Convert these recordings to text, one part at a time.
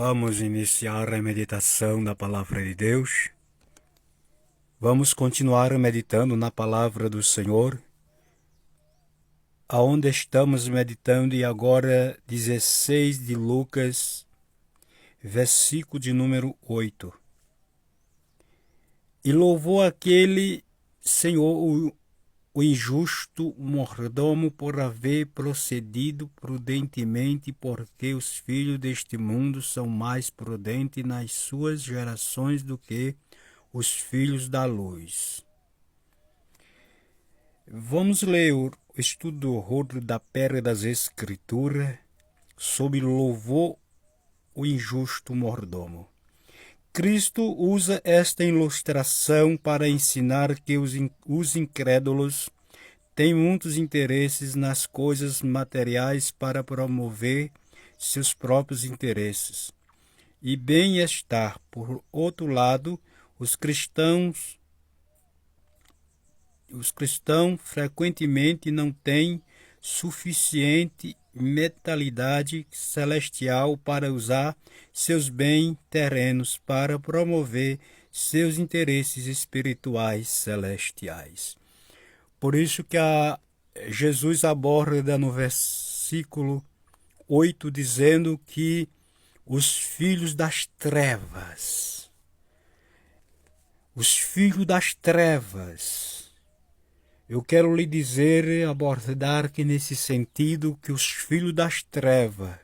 Vamos iniciar a meditação da Palavra de Deus. Vamos continuar meditando na Palavra do Senhor, aonde estamos meditando, e agora 16 de Lucas, versículo de número 8. E louvou aquele Senhor o injusto mordomo por haver procedido prudentemente, porque os filhos deste mundo são mais prudentes nas suas gerações do que os filhos da luz. Vamos ler o estudo do rodo da pedra das Escrituras sobre louvor o injusto mordomo. Cristo usa esta ilustração para ensinar que os incrédulos têm muitos interesses nas coisas materiais para promover seus próprios interesses. E bem-estar, por outro lado, os cristãos frequentemente não têm suficiente mentalidade celestial para usar seus bens terrenos para promover seus interesses espirituais celestiais. Por isso que Jesus aborda no versículo 8, dizendo que os filhos das trevas, eu quero lhe dizer, abordar que nesse sentido, que os filhos das trevas,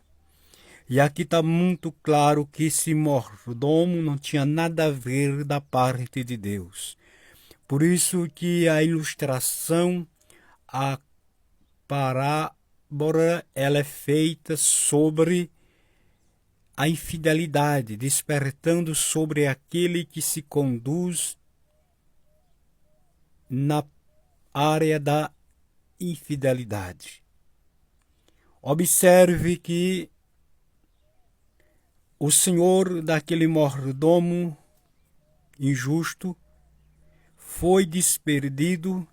e aqui está muito claro que esse mordomo não tinha nada a ver da parte de Deus. Por isso que a ilustração, a parábola, ela é feita sobre a infidelidade, despertando sobre aquele que se conduz na área da infidelidade. Observe que o senhor daquele mordomo injusto foi despedido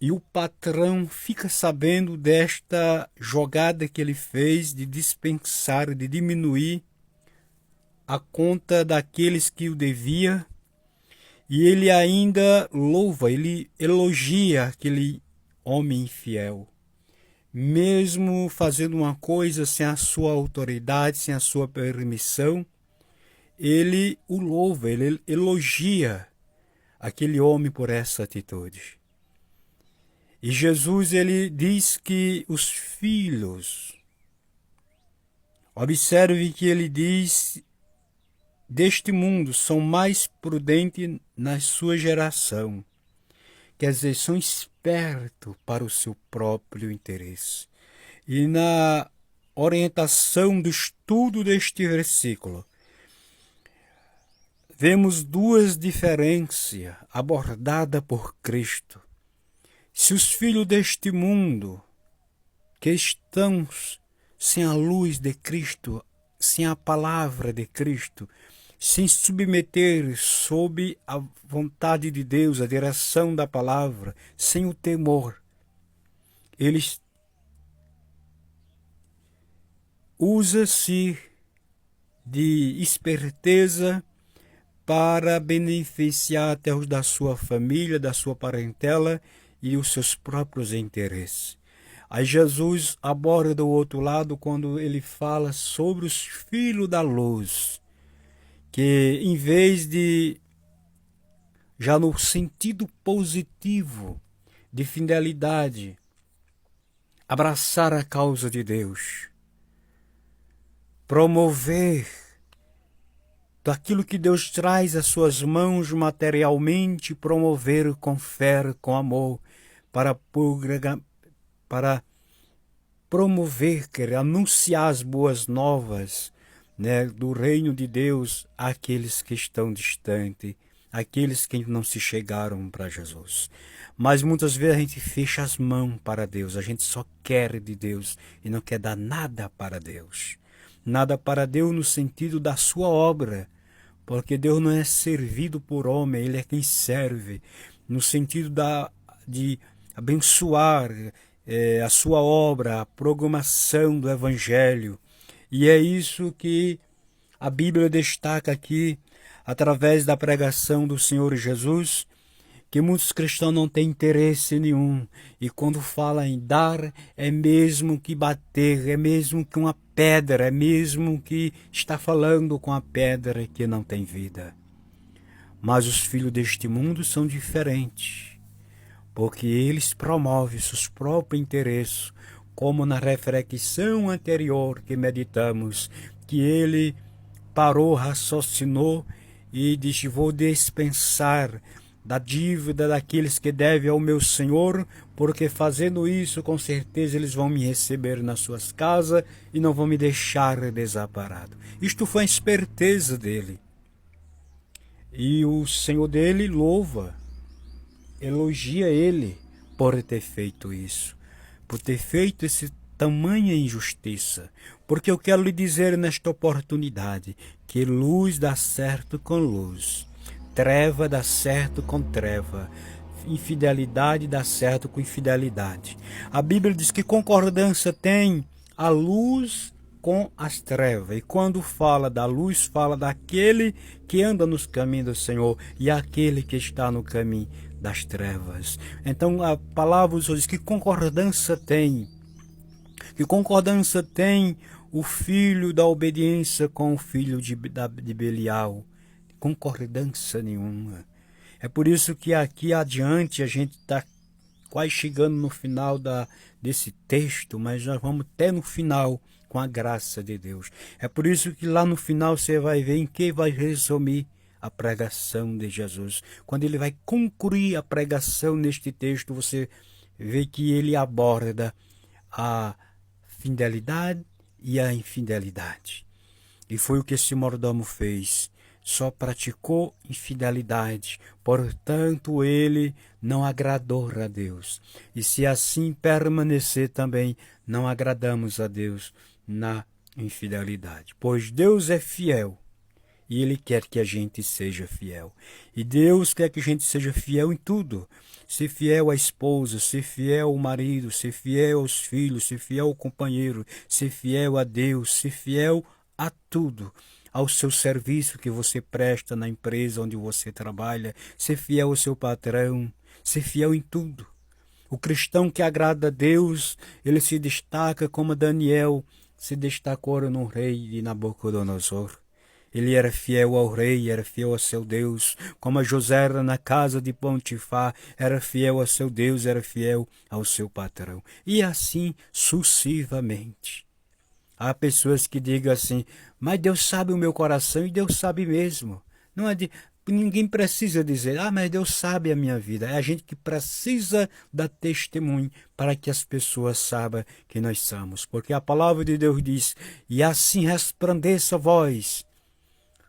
e o patrão fica sabendo desta jogada que ele fez de dispensar, de diminuir a conta daqueles que o devia. E ele ainda louva, ele elogia aquele homem infiel. Mesmo fazendo uma coisa sem a sua autoridade, sem a sua permissão, ele o louva, ele elogia aquele homem por essa atitude. E Jesus, ele diz que os filhos, observe que ele diz, deste mundo são mais prudentes na sua geração. Quer dizer, são espertos para o seu próprio interesse. E na orientação do estudo deste versículo, vemos duas diferenças abordadas por Cristo. Se os filhos deste mundo, que estão sem a luz de Cristo, sem a palavra de Cristo, sem submeter sob a vontade de Deus, a direção da palavra, sem o temor, eles usam-se de esperteza para beneficiar até os da sua família, da sua parentela e os seus próprios interesses. Aí Jesus aborda do outro lado quando ele fala sobre os filhos da luz, que em vez de, já no sentido positivo de fidelidade, abraçar a causa de Deus, promover daquilo que Deus traz às suas mãos materialmente, promover com fé, com amor, para promover, querer anunciar as boas novas, né, do reino de Deus àqueles que estão distantes, àqueles que não se chegaram para Jesus. Mas muitas vezes a gente fecha as mãos para Deus, a gente só quer de Deus e não quer dar nada para Deus. Nada para Deus no sentido da sua obra, porque Deus não é servido por homem, Ele é quem serve, no sentido de abençoar a sua obra, a programação do Evangelho. E é isso que A Bíblia destaca aqui, através da pregação do Senhor Jesus, que muitos cristãos não têm interesse nenhum. E quando fala em dar, é mesmo que bater, é mesmo que uma pedra, é mesmo que está falando com a pedra que não tem vida. Mas os filhos deste mundo são diferentes, porque eles promovem seus próprios interesses, como na reflexão anterior que meditamos, que ele parou, raciocinou e disse: vou dispensar da dívida daqueles que devem ao meu Senhor, porque fazendo isso, com certeza eles vão me receber nas suas casas e não vão me deixar desamparado. Isto foi a esperteza dele. E o Senhor dele louva, elogia ele por ter feito isso, por ter feito esse tamanha injustiça. Porque eu quero lhe dizer nesta oportunidade que luz dá certo com luz, treva dá certo com treva, infidelidade dá certo com infidelidade. A Bíblia diz que concordância tem a luz com as trevas. E quando fala da luz, fala daquele que anda nos caminhos do Senhor e aquele que está no caminho das trevas. Então a palavra diz que concordância tem. Que concordância tem o filho da obediência com o filho de Belial. Concordância nenhuma. É por isso que aqui adiante a gente está quase chegando no final desse texto, mas nós vamos até no final com a graça de Deus. É por isso que lá no final você vai ver em que vai resumir a pregação de Jesus. Quando ele vai concluir a pregação neste texto, você vê que ele aborda a fidelidade e a infidelidade. E foi o que esse mordomo fez. Só praticou infidelidade, portanto ele não agradou a Deus. E se assim permanecer também, não agradamos a Deus na infidelidade. Pois Deus é fiel e ele quer que a gente seja fiel. E Deus quer que a gente seja fiel em tudo. Ser fiel à esposa, ser fiel ao marido, ser fiel aos filhos, ser fiel ao companheiro, ser fiel a Deus, ser fiel a tudo. Ao seu serviço que você presta na empresa onde você trabalha, ser fiel ao seu patrão, ser fiel em tudo. O cristão que agrada a Deus, ele se destaca como Daniel se destacou no rei de Nabucodonosor. Ele era fiel ao rei, era fiel a seu Deus, como a José era na casa de Potifar, era fiel a seu Deus, era fiel ao seu patrão. E assim sucessivamente. Há pessoas que digam assim, mas Deus sabe o meu coração, e Deus sabe mesmo. Não é ninguém precisa dizer, mas Deus sabe a minha vida. É a gente que precisa dar testemunho para que as pessoas saibam que nós somos. Porque a palavra de Deus diz, e assim resplandeça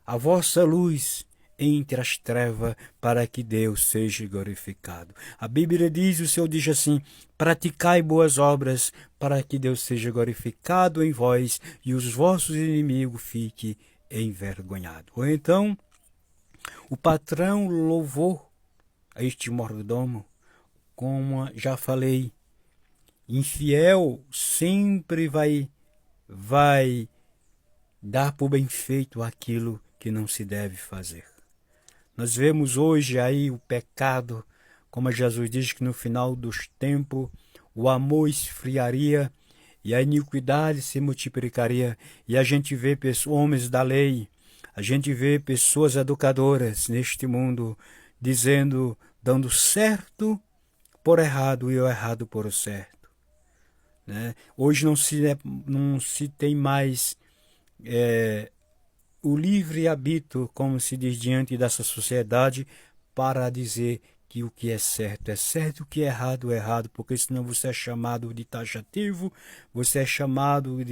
a vossa luz entre as trevas, para que Deus seja glorificado. A Bíblia diz, o Senhor diz assim, praticai boas obras, para que Deus seja glorificado em vós, e os vossos inimigos fiquem envergonhados. Ou então, o patrão louvou a este mordomo, como já falei, infiel sempre vai dar por bem feito aquilo que não se deve fazer. Nós vemos hoje aí o pecado, como Jesus diz que no final dos tempos o amor esfriaria e a iniquidade se multiplicaria. E a gente vê homens da lei, a gente vê pessoas educadoras neste mundo dando certo por errado e o errado por certo. Né? Hoje não se tem mais o livre-arbítrio, como se diz, diante dessa sociedade, para dizer que o que é certo, o que é errado, porque senão você é chamado de taxativo, você é chamado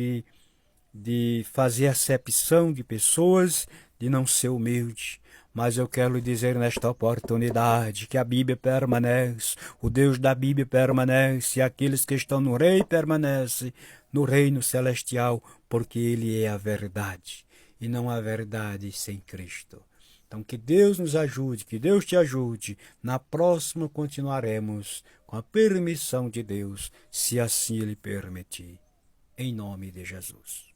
de fazer acepção de pessoas, de não ser humilde. Mas eu quero lhe dizer nesta oportunidade que a Bíblia permanece, o Deus da Bíblia permanece, e aqueles que estão no Rei permanecem no reino celestial, porque Ele é a verdade. E não há verdade sem Cristo. Então que Deus nos ajude, que Deus te ajude. Na próxima continuaremos com a permissão de Deus, se assim Ele permitir. Em nome de Jesus.